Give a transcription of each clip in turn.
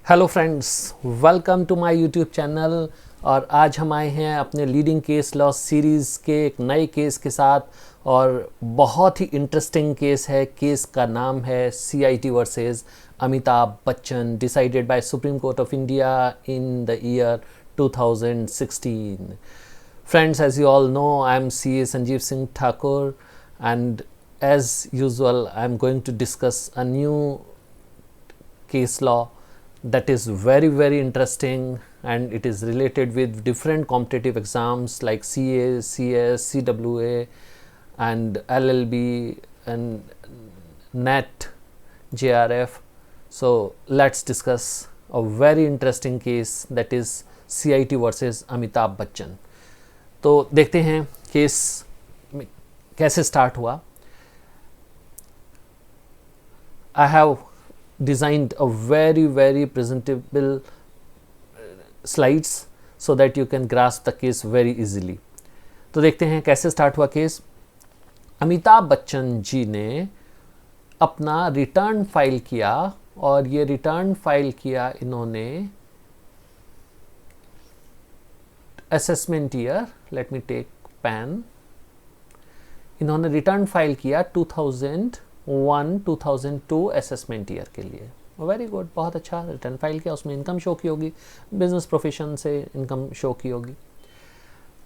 Hello friends, welcome to my YouTube channel. और आज हम आए हैं अपने लीडिंग केस लॉ सीरीज़ के एक नए केस के साथ। और बहुत ही इंटरेस्टिंग केस है। केस का नाम है CIT versus Amitabh Bachchan, decided by supreme court of India in the year 2016। Friends, as you all know, I am CA Sanjeev Singh Thakur, and as usual, I am going to discuss a new case law that is very interesting, and it is related with different competitive exams like CA, CS, CWA, and LLB, and NET, JRF. So let's discuss a very interesting case, that is CIT versus Amitabh Bachchan. तो देखते हैं case कैसे start हुआ। I have designed a very presentable slides so that you can grasp the case very easily. तो देखते हैं कैसे start हुआ केस। अमिताभ बच्चन जी ने अपना रिटर्न फाइल किया, और ये रिटर्न फाइल किया इन्होंने assessment year, let me take pen, इन्होंने रिटर्न फाइल किया 2001-2002 असेसमेंट ईयर के लिए। वेरी गुड, बहुत अच्छा रिटर्न फाइल किया। उसमें इनकम शो की होगी, बिजनेस प्रोफेशन से इनकम शो की होगी।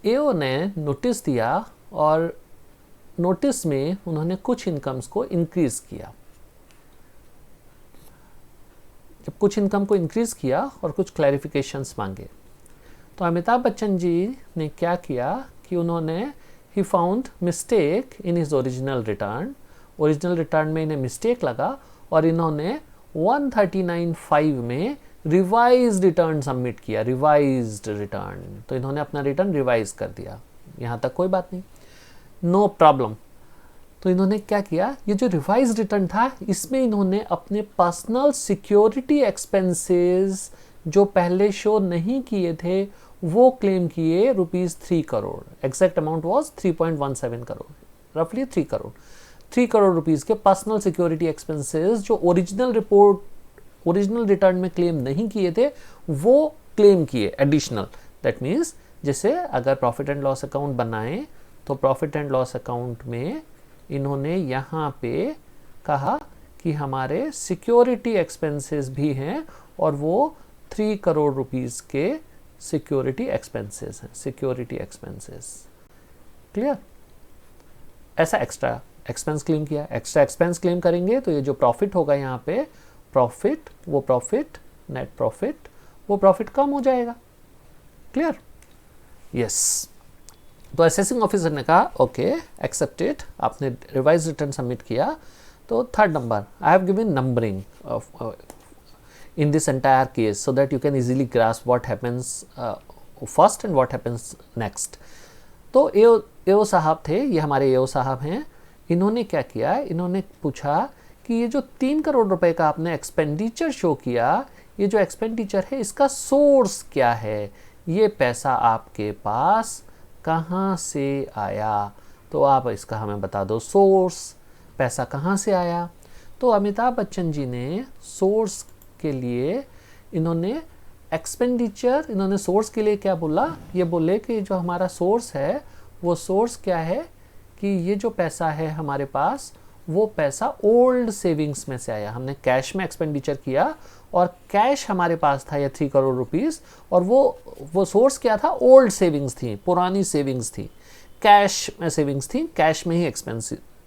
एओ ने नोटिस दिया, और नोटिस में उन्होंने कुछ इनकम्स को इंक्रीज किया। जब कुछ इनकम को इंक्रीज किया और कुछ क्लैरिफिकेशंस मांगे, तो अमिताभ बच्चन जी ने क्या किया कि उन्होंने he found mistake in his original return में इन्हें मिस्टेक लगा, और इन्होंने 139(5) में रिवाइज्ड रिटर्न सबमिट किया। रिवाइज्ड रिटर्न, तो इन्होंने अपना रिटर्न रिवाइज कर दिया। यहाँ तक कोई बात नहीं, नो प्रॉब्लम। तो इन्होंने क्या किया, ये जो रिवाइज्ड रिटर्न था, इसमें इन्होंने अपने पर्सनल सिक्योरिटी एक्सपेंसेस जो पहले शो नहीं किए थे वो क्लेम किए ₹3 crore. Exact amount was 3.17 crore, रफली 3 करोड़। 3 करोड़ रुपीस के पर्सनल सिक्योरिटी एक्सपेंसेस जो ओरिजिनल रिटर्न में क्लेम नहीं किए थे वो क्लेम किए एडिशनल। दैट मीन्स जैसे अगर प्रॉफिट एंड लॉस अकाउंट बनाएं, तो प्रॉफिट एंड लॉस अकाउंट में इन्होंने यहाँ पे कहा कि हमारे सिक्योरिटी एक्सपेंसेस भी हैं, और वो 3 करोड़ रुपीस के सिक्योरिटी एक्सपेंसेस हैं। Security expenses clear. ऐसा एक्स्ट्रा एक्सपेंस क्लेम किया। एक्स्ट्रा एक्सपेंस क्लेम करेंगे तो ये जो प्रॉफिट होगा यहाँ पे, प्रॉफिट नेट प्रॉफिट, वो प्रॉफिट कम हो जाएगा। Clear, yes. तो असेसिंग ऑफिसर ने कहा ओके, एक्सेप्टेड, आपने रिवाइज रिटर्न सबमिट किया। तो third number, I have given numbering in this entire case so that you can easily grasp what happens first and what happens next. तो एओ साहब थे, ये हमारे एओ साहब हैं। इन्होंने क्या किया, इन्होंने पूछा कि ये जो 3 करोड़ रुपए का आपने एक्सपेंडिचर शो किया, ये जो एक्सपेंडिचर है इसका सोर्स क्या है, ये पैसा आपके पास कहाँ से आया, तो आप इसका हमें बता दो। सोर्स, पैसा कहाँ से आया। तो अमिताभ बच्चन जी ने सोर्स के लिए इन्होंने एक्सपेंडिचर, इन्होंने सोर्स के लिए क्या बोला, ये बोले कि जो हमारा सोर्स है वो सोर्स क्या है कि ये जो पैसा है हमारे पास, वो पैसा ओल्ड सेविंग्स में से आया। हमने कैश में एक्सपेंडिचर किया और कैश हमारे पास था ये 3 करोड़ रुपीस, और वो सोर्स क्या था, ओल्ड सेविंग्स थी, पुरानी सेविंग्स थी, कैश में सेविंग्स थी, कैश में ही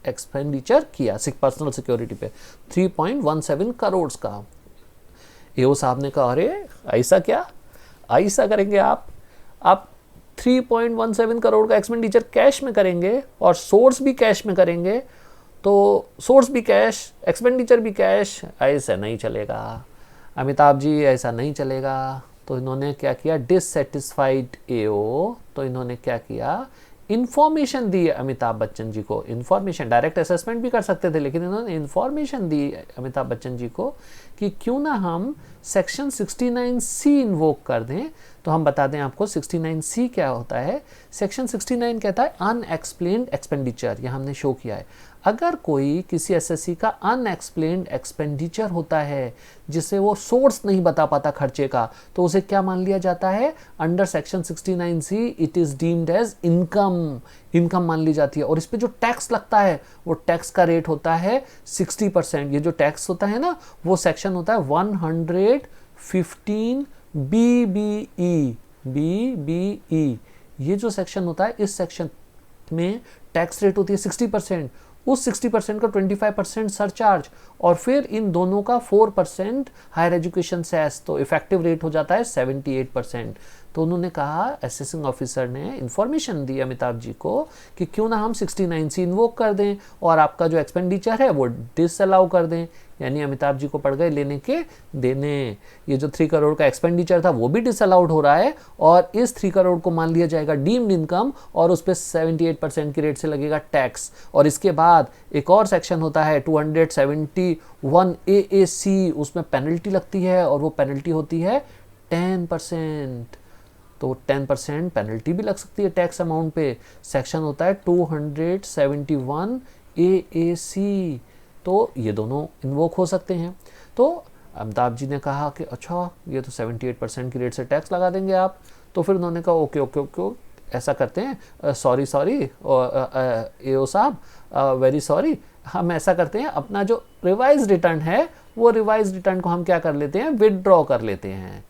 एक्सपेंडिचर किया पर्सनल सिक्योरिटी पे 3.17 करोड़ का। एओ साहब ने कहा अरे ऐसा क्या, ऐसा करेंगे आप 3.17 करोड़ का एक्सपेंडिचर कैश में करेंगे और सोर्स भी कैश में करेंगे, तो सोर्स भी कैश, एक्सपेंडिचर भी कैश, ऐसा नहीं चलेगा अमिताभ जी, ऐसा नहीं चलेगा। तो इन्होंने क्या किया, डिससेटिस्फाइड एओ, तो इन्होंने क्या किया, इंफॉर्मेशन दी अमिताभ बच्चन जी को। इंफॉर्मेशन, डायरेक्ट असेसमेंट भी कर सकते थे, लेकिन इन्होंने इंफॉर्मेशन दी अमिताभ बच्चन जी को कि क्यों ना हम सेक्शन 69C इन्वोक कर दें। तो हम बता दें आपको 69C क्या होता है। सेक्शन 69 कहता है अनएक्सप्लेन्ड एक्सपेंडिचर, यह हमने शो किया है। अगर कोई किसी एसएससी का अनएक्सप्लेन्ड एक्सपेंडिचर होता है जिसे वो सोर्स नहीं बता पाता खर्चे का, तो उसे क्या मान लिया जाता है? Under section 69C it is deemed as income, income मान ली जाती है। और इस पे जो टैक्स लगता है वो टैक्स का रेट होता है 60%। ये जो टैक्स होता है ना वो सेक्शन होता है 115 BBE। ये जो सेक्शन होता है, इस सेक्शन में टैक्स रेट होती है 60%, उस 60% का 25% सरचार्ज, और फिर इन दोनों का 4% हायर एजुकेशन सेस, तो इफेक्टिव रेट हो जाता है 78%। तो उन्होंने कहा, असेसिंग ऑफिसर ने इंफॉर्मेशन दी अमिताभ जी को कि क्यों ना हम 69C इन्वोक कर दें और आपका जो एक्सपेंडिचर है वो डिसअलाउ कर दें। यानी अमिताभ जी को पड़ गए लेने के देने। ये जो 3 करोड़ का एक्सपेंडिचर था वो भी डिसअलाउड हो रहा है और इस 3 करोड़ को मान लिया जाएगा डीम्ड इनकम और उस पर 78% की रेट से लगेगा टैक्स। और इसके बाद एक और सेक्शन होता है 271 AAC, उसमें पेनल्टी लगती है और वो पेनल्टी होती है 10%। तो 10% पेनल्टी भी लग सकती है टैक्स अमाउंट पे। सेक्शन होता है 271 AAC। तो ये दोनों इन्वोक हो सकते हैं। तो अमिताभ जी ने कहा कि अच्छा ये तो 78% की रेट से टैक्स लगा देंगे आप। तो फिर उन्होंने कहा ओके ओके ओके ऐसा करते हैं, सॉरी AO साहब, वेरी सॉरी, हम ऐसा करते हैं अपना जो रिवाइज रिटर्न है वो रिवाइज रिटर्न को हम क्या कर लेते हैं, विदड्रॉ कर लेते हैं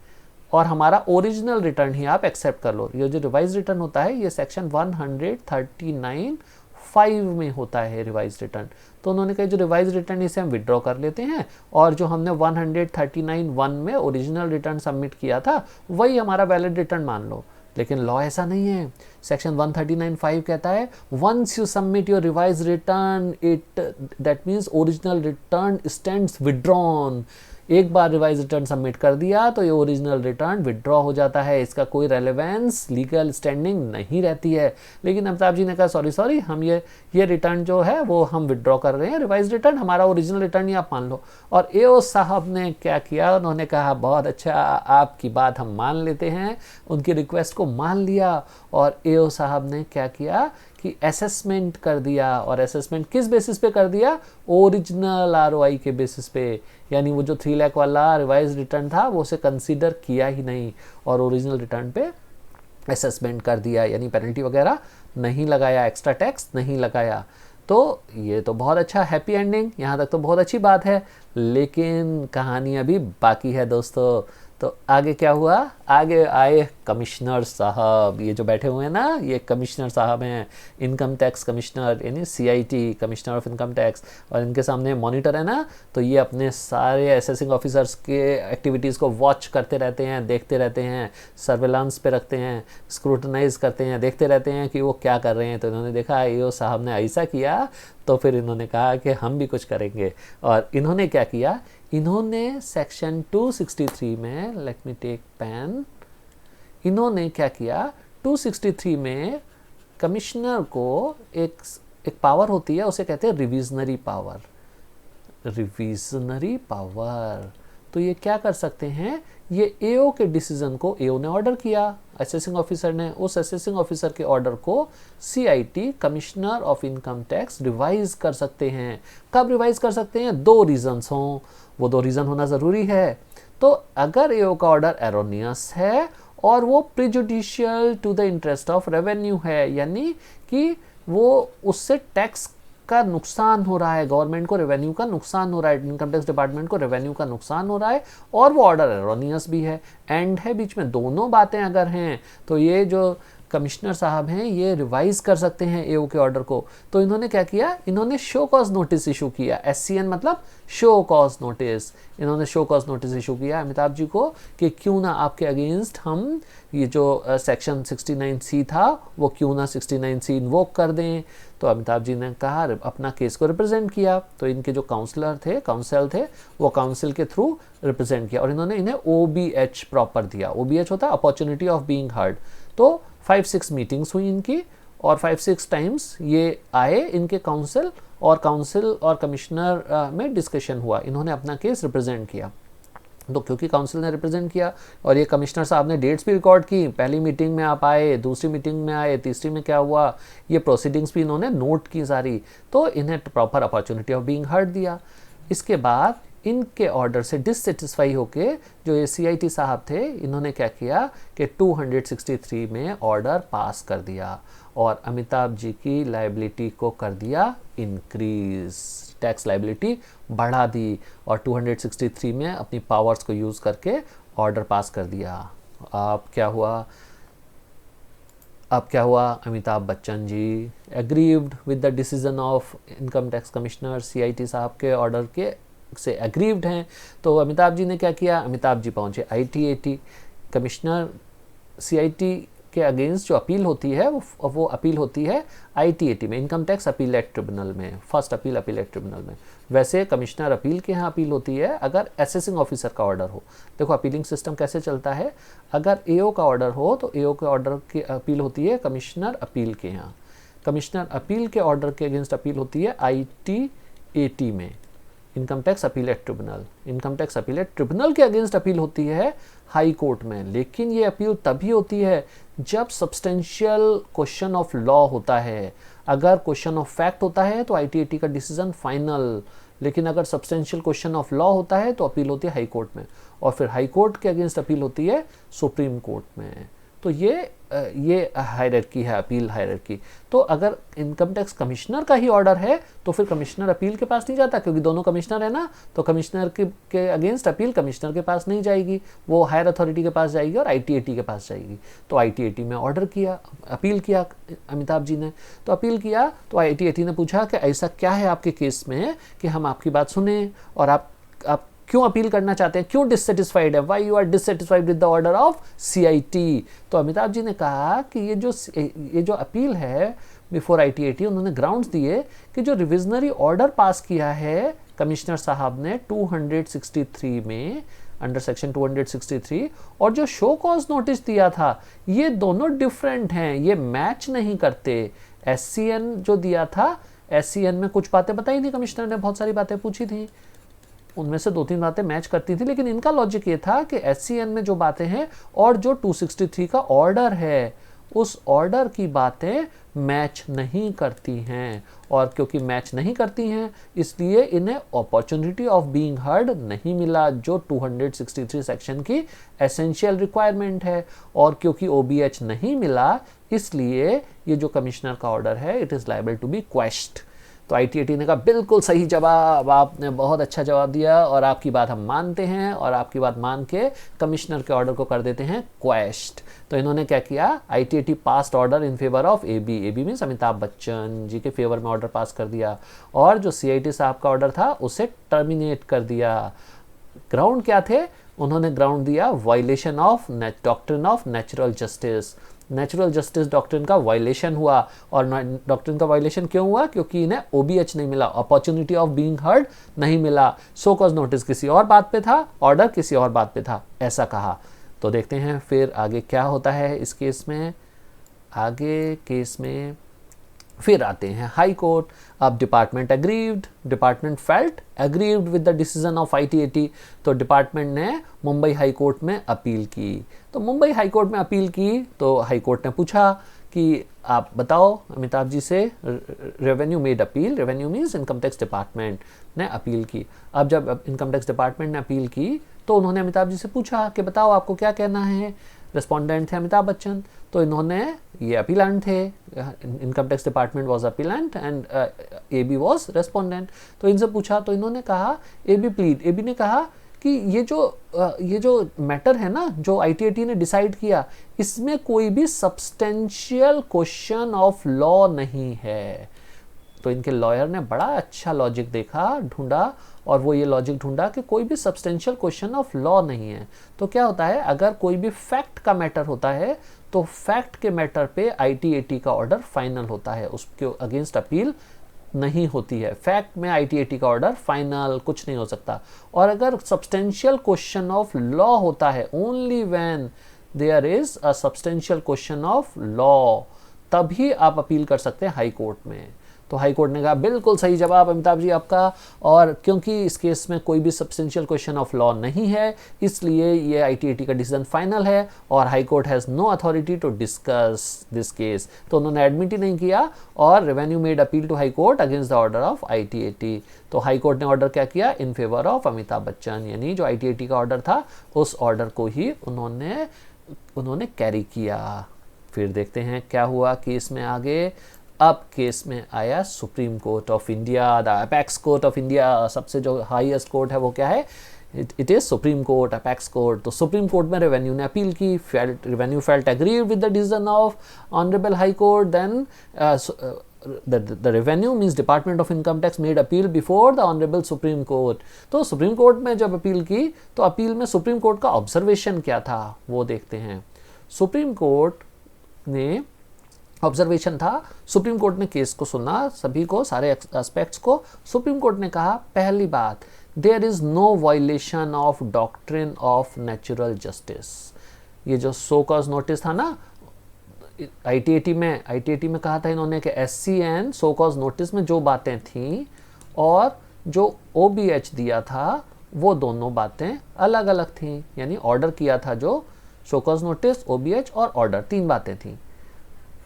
और हमारा ओरिजिनल रिटर्न ही आप एक्सेप्ट कर लो। ये जो रिवाइज रिटर्न होता है ये सेक्शन 139(5) में होता है रिवाइज रिटर्न। तो उन्होंने कहा जो रिवाइज रिटर्न इसे हम विदड्रॉ कर लेते हैं और जो हमने 139(1) में ओरिजिनल रिटर्न सबमिट किया था वही हमारा वैलिड रिटर्न मान लो। लेकिन लॉ ऐसा नहीं है। सेक्शन 139(5) कहता है once you submit your revise return it that means original return stands withdrawn. एक बार रिवाइज रिटर्न सबमिट कर दिया तो ये ओरिजिनल रिटर्न विदड्रॉ हो जाता है, इसका कोई रेलेवेंस लीगल स्टैंडिंग नहीं रहती है। लेकिन अमिताभ जी ने कहा सॉरी हम ये रिटर्न जो है वो हम विदड्रॉ कर रहे हैं, रिवाइज रिटर्न हमारा ओरिजिनल रिटर्न ही आप मान लो। और AO साहब ने क्या किया, उन्होंने कहा बहुत अच्छा आपकी बात हम मान लेते हैं, उनकी रिक्वेस्ट को मान लिया। और AO साहब ने क्या किया कि असेसमेंट कर दिया। और असेसमेंट किस बेसिस पे कर दिया, ओरिजिनल ROI के बेसिस पे। यानी वो जो 3 लाख वाला रिवाइज रिटर्न था वो उसे कंसीडर किया ही नहीं और ओरिजिनल रिटर्न पे असेसमेंट कर दिया, यानी पेनल्टी वगैरह नहीं लगाया, एक्स्ट्रा टैक्स नहीं लगाया। तो ये तो बहुत अच्छा हैप्पी एंडिंग, यहाँ तक तो बहुत अच्छी बात है। लेकिन कहानी अभी बाकी है दोस्तों। तो आगे क्या हुआ, आगे आए कमिश्नर साहब। ये जो बैठे हुए हैं ना ये कमिश्नर साहब हैं, इनकम टैक्स कमिश्नर यानी CIT, commissioner of income tax. और इनके सामने मॉनिटर है ना, तो ये अपने सारे असेसिंग ऑफिसर्स के एक्टिविटीज़ को वॉच करते रहते हैं, देखते रहते हैं, सर्वेलांस पे रखते हैं, स्क्रूटनाइज करते हैं, देखते रहते हैं कि वो क्या कर रहे हैं। तो इन्होंने देखा AO साहब ने ऐसा किया तो फिर इन्होंने कहा कि हम भी कुछ करेंगे। और इन्होंने क्या किया, इन्होंने सेक्शन 263 में, लेट मी टेक पेन, इन्होंने क्या किया 263 में कमिश्नर को एक पावर होती है, उसे कहते हैं रिविजनरी पावर। रिविजनरी पावर तो ये क्या कर सकते हैं, ये AO के डिसीजन को, AO ने ऑर्डर किया, असेसिंग ऑफिसर ने, उस असेसिंग ऑफिसर के ऑर्डर को CIT commissioner of income tax revise कर सकते हैं। कब रिवाइज कर सकते हैं, 2 रीजंस हों, वो 2 रीजन होना ज़रूरी है। तो अगर AO का ऑर्डर एरोनियस है और वो prejudicial to the interest of revenue है, यानी कि वो उससे टैक्स का नुकसान हो रहा है, गवर्नमेंट को रेवेन्यू का नुकसान हो रहा है, इनकम टैक्स डिपार्टमेंट को रेवेन्यू का नुकसान हो रहा है, और वो ऑर्डर एरोनियस भी है, एंड है बीच में, दोनों बातें अगर हैं तो ये जो कमिश्नर साहब हैं ये रिवाइज कर सकते हैं AO के ऑर्डर को। तो इन्होंने क्या किया, इन्होंने शो कॉज नोटिस इशू किया। SCN मतलब शो कॉज नोटिस। इन्होंने शो कॉज नोटिस इशू किया अमिताभ जी को कि क्यों ना आपके अगेंस्ट हम ये जो सेक्शन 69C था वो क्यों ना 69C इन्वोक कर दें। तो अमिताभ जी ने कहा, अपना केस को रिप्रेजेंट किया। तो इनके जो काउंसिल थे वो काउंसिल के थ्रू रिप्रेजेंट किया और इन्होंने इन्हें OBH प्रॉपर दिया। OBH होता है अपॉर्चुनिटी ऑफ बीइंग हर्ड। तो 5-6 मीटिंग्स हुई इनकी और 5-6 टाइम्स ये आए इनके काउंसिल और कमिश्नर में डिस्कशन हुआ। इन्होंने अपना केस रिप्रेजेंट किया। तो क्योंकि काउंसिल ने रिप्रेजेंट किया और ये कमिश्नर साहब ने डेट्स भी रिकॉर्ड की, पहली मीटिंग में आप आए, दूसरी मीटिंग में आए, तीसरी में क्या हुआ, ये प्रोसीडिंग्स भी इन्होंने नोट की सारी, तो इन्हें proper opportunity of being heard दिया। इसके बाद इनके ऑर्डर से डिससेटिस्फाई होके जो ये CIT साहब थे, इन्होंने क्या किया कि 263 में ऑर्डर पास कर दिया और अमिताभ जी की लाइबिलिटी को कर दिया इंक्रीज, टैक्स लाइबिलिटी बढ़ा दी और 263 में अपनी पावर्स को यूज़ करके ऑर्डर पास कर दिया। अब क्या हुआ, Amitabh Bachchan ji aggrieved with the decision of income tax commissioner, CIT साहब के ऑर्डर के से एग्रीव्ड हैं। तो अमिताभ जी ने क्या किया, अमिताभ जी पहुंचे ITAT, कमिश्नर CIT के अगेंस्ट जो अपील होती है वो अपील होती है ITAT में, इनकम टैक्स अपीलेट ट्रिब्यूनल में, फर्स्ट अपील अपीलेट ट्रिब्यूनल में। वैसे कमिश्नर अपील के यहाँ अपील होती है अगर असेसिंग ऑफिसर का ऑर्डर हो। देखो अपीलिंग सिस्टम कैसे चलता है, अगर AO का ऑर्डर हो तो AO के ऑर्डर की अपील होती है कमिश्नर अपील के यहाँ, कमिश्नर अपील के ऑर्डर के अगेंस्ट अपील होती है ITAT में, income tax appellate tribunal. Income tax appellate tribunal के अगेंस्ट अपील होती है हाई कोर्ट में, लेकिन ये अपील तभी होती है जब सब्सटेंशियल क्वेश्चन ऑफ लॉ होता है। अगर क्वेश्चन ऑफ फैक्ट होता है तो ITAT का डिसीजन फाइनल, लेकिन अगर सब्सटेंशियल क्वेश्चन ऑफ लॉ होता है तो अपील होती है हाई कोर्ट में, और फिर हाई कोर्ट के अगेंस्ट अपील होती है सुप्रीम कोर्ट में। तो ये हायरार्की है, अपील हायरार्की। तो अगर इनकम टैक्स कमिश्नर का ही ऑर्डर है तो फिर कमिश्नर अपील के पास नहीं जाता, क्योंकि दोनों कमिश्नर है ना, तो कमिश्नर के अगेंस्ट अपील कमिश्नर के पास नहीं जाएगी, वो हायर अथॉरिटी के पास जाएगी और ITAT के पास जाएगी। तो ITAT में ऑर्डर किया, अपील किया अमिताभ जी ने, तो अपील किया तो ITAT ने पूछा कि ऐसा क्या है आपके केस में कि हम आपकी बात सुने और आप क्यों अपील करना चाहते हैं, क्यों डिससेटिस्फाइड है, why you are dissatisfied with the order of CIT। तो अमिताभ जी ने कहा कि ये जो अपील है बिफोर ITAT, उन्होंने ग्राउंड्स दिए कि जो रिविजनरी ऑर्डर पास किया है कमिश्नर साहब ने 263 में अंडर सेक्शन 263 और जो शो कॉज नोटिस दिया था, ये दोनों डिफरेंट हैं, ये मैच नहीं करते। SCN जो दिया था, SCN में कुछ बातें बताई थी कमिश्नर ने, बहुत सारी बातें पूछी थी, उनमें से 2-3 बातें मैच करती थी, लेकिन इनका लॉजिक ये था कि SCN में जो बातें हैं और जो 263 का ऑर्डर है उस ऑर्डर की बातें मैच नहीं करती हैं, और क्योंकि मैच नहीं करती हैं इसलिए इन्हें अपॉर्चुनिटी ऑफ बीइंग हर्ड नहीं मिला, जो 263 सेक्शन की एसेंशियल रिक्वायरमेंट है। और क्योंकि OBH नहीं मिला इसलिए ये जो कमिश्नर का ऑर्डर है it is liable to be questioned. तो ITAT ने कहा बिल्कुल सही जवाब, आपने बहुत अच्छा जवाब दिया और आपकी बात हम मानते हैं, और आपकी बात मान के कमिश्नर के ऑर्डर को कर देते हैं क्वेश्चन्ड। तो इन्होंने क्या किया, ITAT passed order in favour of AB means Amitabh Bachchan ji के फेवर में ऑर्डर पास कर दिया, और जो CIT साहब का ऑर्डर था उसे टर्मिनेट कर दिया। ग्राउंड क्या थे, उन्होंने ग्राउंड दिया violation of doctrine of natural justice. Natural justice doctrine का वायलेशन हुआ, और डॉक्ट्रिन का वायलेशन क्यों हुआ, क्योंकि इन्हें OBH नहीं मिला, अपॉर्चुनिटी ऑफ बीइंग हर्ड नहीं मिला, सो कॉज नोटिस किसी और बात पे था, ऑर्डर किसी और बात पे था, ऐसा कहा। तो देखते हैं फिर आगे क्या होता है इस केस में। आगे केस में फिर आते हैं हाई कोर्ट। अब department aggrieved, department felt aggrieved with the decision of ITAT। तो डिपार्टमेंट ने मुंबई हाई कोर्ट में अपील की। तो मुंबई हाई कोर्ट में अपील की तो हाई कोर्ट ने पूछा कि आप बताओ अमिताभ जी से, revenue made appeal, revenue means income tax department ने अपील की। अब जब इनकम टैक्स डिपार्टमेंट ने अपील की तो उन्होंने अमिताभ जी से पूछा कि बताओ आपको क्या कहना है। रिस्पोंडेंट थे अमिताभ बच्चन, तो इन्होंने, ये अपीलेंट थे, income tax department was appellate and AB was respondent. तो इनसे पूछा तो इन्होंने कहा, AB ने कहा कि ये जो मैटर है ना, जो ITAT ने डिसाइड किया, इसमें कोई भी सब्सटेंशियल क्वेश्चन ऑफ लॉ नहीं है। तो इनके लॉयर ने बड़ा अच्छा लॉजिक ढूंढा, और वो ये लॉजिक ढूंढा कि कोई भी सब्सटेंशियल क्वेश्चन ऑफ लॉ नहीं है। तो क्या होता है, अगर कोई भी फैक्ट का मैटर होता है तो फैक्ट के मैटर पे ITAT का ऑर्डर फाइनल होता है, उसके अगेंस्ट अपील नहीं होती है। फैक्ट में ITAT का ऑर्डर फाइनल, कुछ नहीं हो सकता। और अगर सब्सटेंशियल क्वेश्चन ऑफ लॉ होता है, only when there is a substantial question of law, तभी आप अपील कर सकते हैं हाई कोर्ट में। तो हाई कोर्ट ने कहा बिल्कुल सही जवाब अमिताभ जी आपका, और क्योंकि इस केस में कोई भी सब्सटेंशियल क्वेश्चन ऑफ लॉ नहीं है इसलिए ये ITAT का डिसीजन फाइनल है और high court has no authority to discuss this case. तो उन्होंने एडमिट ही नहीं किया और revenue made appeal to high court against the order of ITAT। तो हाई कोर्ट ने ऑर्डर क्या किया, in favour of Amitabh Bachchan, यानी जो ITAT का ऑर्डर था उस ऑर्डर को ही उन्होंने कैरी किया। फिर देखते हैं क्या हुआ केस में आगे। अब केस में आया supreme court of India, the apex court of India. सबसे जो हाईएस्ट कोर्ट है वो क्या है, it is supreme court, apex court. तो सुप्रीम कोर्ट में रेवेन्यू ने अपील की, revenue felt agree with the decision of honourable high court, then the revenue means Department of Income Tax made appeal before the Honorable Supreme Court। तो supreme court में जब appeal की तो appeal में supreme court का observation क्या था वो देखते हैं। सुप्रीम कोर्ट ने ऑब्जर्वेशन था, सुप्रीम कोर्ट ने केस को सुना, सभी को, सारे एस्पेक्ट्स को। सुप्रीम कोर्ट ने कहा पहली बात, there is no violation of doctrine of natural justice. ये जो सो कॉज नोटिस था ना ITAT में कहा था इन्होंने कि SCN सो कॉज नोटिस में जो बातें थी और जो OBH दिया था वो दोनों बातें अलग अलग थी, यानी ऑर्डर किया था जो सो कॉज नोटिस, OBH और ऑर्डर, 3 बातें थी।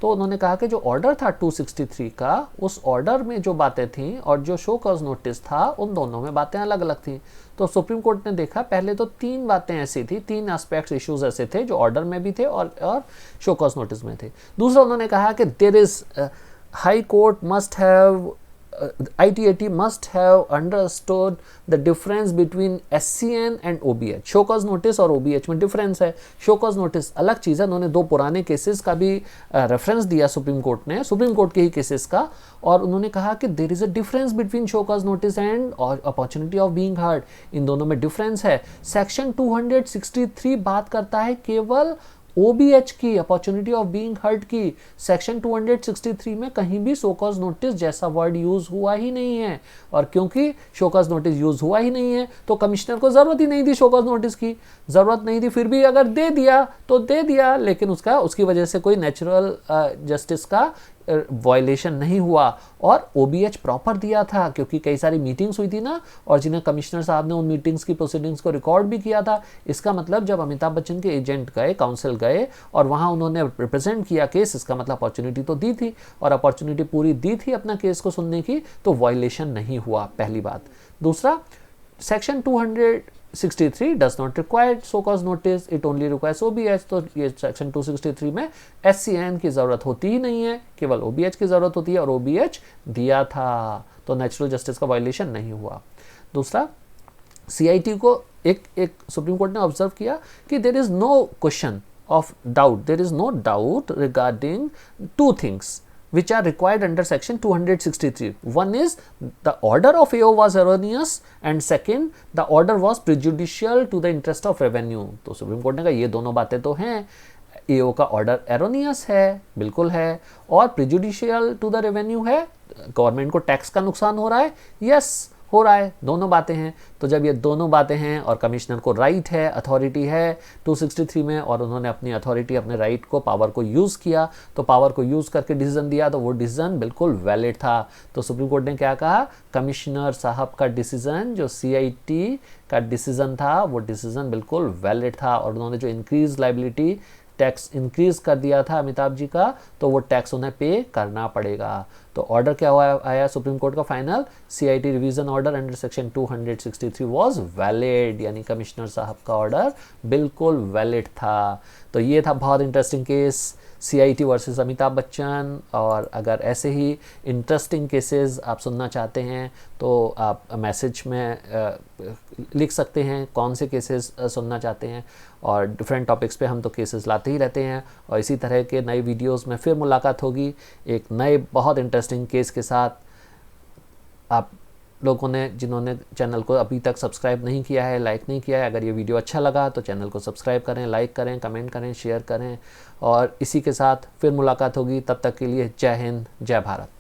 तो उन्होंने कहा कि जो ऑर्डर था 263 का, उस ऑर्डर में जो बातें थी और जो शो कॉज नोटिस था उन दोनों में बातें अलग अलग थी। तो सुप्रीम कोर्ट ने देखा पहले तो 3 बातें ऐसी थी, 3 एस्पेक्ट्स इश्यूज ऐसे थे जो ऑर्डर में भी थे और शो कॉज नोटिस में थे। दूसरा उन्होंने कहा कि there is high court must have ITAT must have understood the difference between SCN and OBH। Show cause notice और OBH में डिफरेंस है। शो कॉज नोटिस अलग चीज़ है। उन्होंने 2 पुराने केसेस का भी रेफरेंस दिया सुप्रीम कोर्ट ने, सुप्रीम कोर्ट के ही केसेस का, और उन्होंने कहा कि there is a difference between show cause notice and opportunity of being heard. इन दोनों में डिफरेंस है। सेक्शन 263 बात करता है केवल OBH की, अपॉर्चुनिटी ऑफ बीइंग हर्ड की। सेक्शन 263 में कहीं भी शो कॉज नोटिस जैसा वर्ड यूज हुआ ही नहीं है, और क्योंकि शो कॉज नोटिस यूज हुआ ही नहीं है तो कमिश्नर को जरूरत ही नहीं थी, शो कॉज नोटिस की जरूरत नहीं थी। फिर भी अगर दे दिया तो दे दिया, लेकिन उसकी वजह से कोई नेचुरल जस्टिस का वायलेशन नहीं हुआ। और OBH प्रॉपर दिया था क्योंकि कई सारी मीटिंग्स हुई थी ना, और जिन्हें कमिश्नर साहब ने उन मीटिंग्स की प्रोसीडिंग्स को रिकॉर्ड भी किया था। इसका मतलब जब अमिताभ बच्चन के एजेंट गए, काउंसिल गए और वहाँ उन्होंने रिप्रेजेंट किया केस, इसका मतलब अपॉर्चुनिटी तो दी थी, और अपॉर्चुनिटी पूरी दी थी अपना केस को सुनने की, तो वायलेशन नहीं हुआ, पहली बात। दूसरा, section 263 does not require show cause notice, it only requires OBH। तो ये सेक्शन 263 में SCN की जरूरत होती ही नहीं है, केवल OBH की जरूरत होती है, और OBH दिया था, तो नेचुरल जस्टिस का वायलेशन नहीं हुआ। दूसरा, CIT को एक सुप्रीम कोर्ट ने ऑब्जर्व किया कि there is no question of doubt, there is no doubt regarding 2 things which are required under section 263. One is the order of AO was erroneous and second the order was prejudicial to the interest of revenue। तो supreme court ने कहा ये दोनों बातें तो हैं, AO का order erroneous है, बिल्कुल है, और प्रिजुडिशियल टू द रेवेन्यू है, गवर्नमेंट को टैक्स का नुकसान हो रहा है, यस हो रहा है, दोनों बातें हैं। तो जब ये दोनों बातें हैं और कमिश्नर को राइट है, अथॉरिटी है 263 में, और उन्होंने अपनी अथॉरिटी, अपने राइट को, पावर को यूज़ किया, तो पावर को यूज़ करके डिसीजन दिया, तो वो डिसीजन बिल्कुल वैलिड था। तो सुप्रीम कोर्ट ने क्या कहा, कमिश्नर साहब का डिसीजन, जो CIT का डिसीजन था, वो डिसीजन बिल्कुल वैलिड था, और उन्होंने जो इंक्रीज लाइबिलिटी टैक्स इंक्रीज कर दिया था अमिताभ जी का, तो वो टैक्स उन्हें पे करना पड़ेगा। तो ऑर्डर क्या हुआ, आया सुप्रीम कोर्ट का final, CIT revision order under section 263 was valid, यानी कमिश्नर साहब का ऑर्डर बिल्कुल वैलिड था। तो ये था बहुत interesting case, CIT versus Amitabh Bachchan. और अगर ऐसे ही इंटरेस्टिंग केसेस आप सुनना चाहते हैं तो आप मैसेज में लिख सकते हैं कौन से केसेस सुनना चाहते हैं, और डिफरेंट टॉपिक्स पे हम तो केसेस लाते ही रहते हैं। और इसी तरह के नए वीडियोस में फिर मुलाकात होगी एक नए बहुत इंटरेस्टिंग केस के साथ। आप लोगों ने, जिन्होंने चैनल को अभी तक सब्सक्राइब नहीं किया है, लाइक नहीं किया है, अगर ये वीडियो अच्छा लगा तो चैनल को सब्सक्राइब करें, लाइक करें, कमेंट करें, शेयर करें। और इसी के साथ फिर मुलाकात होगी, तब तक के लिए जय हिंद, जय भारत।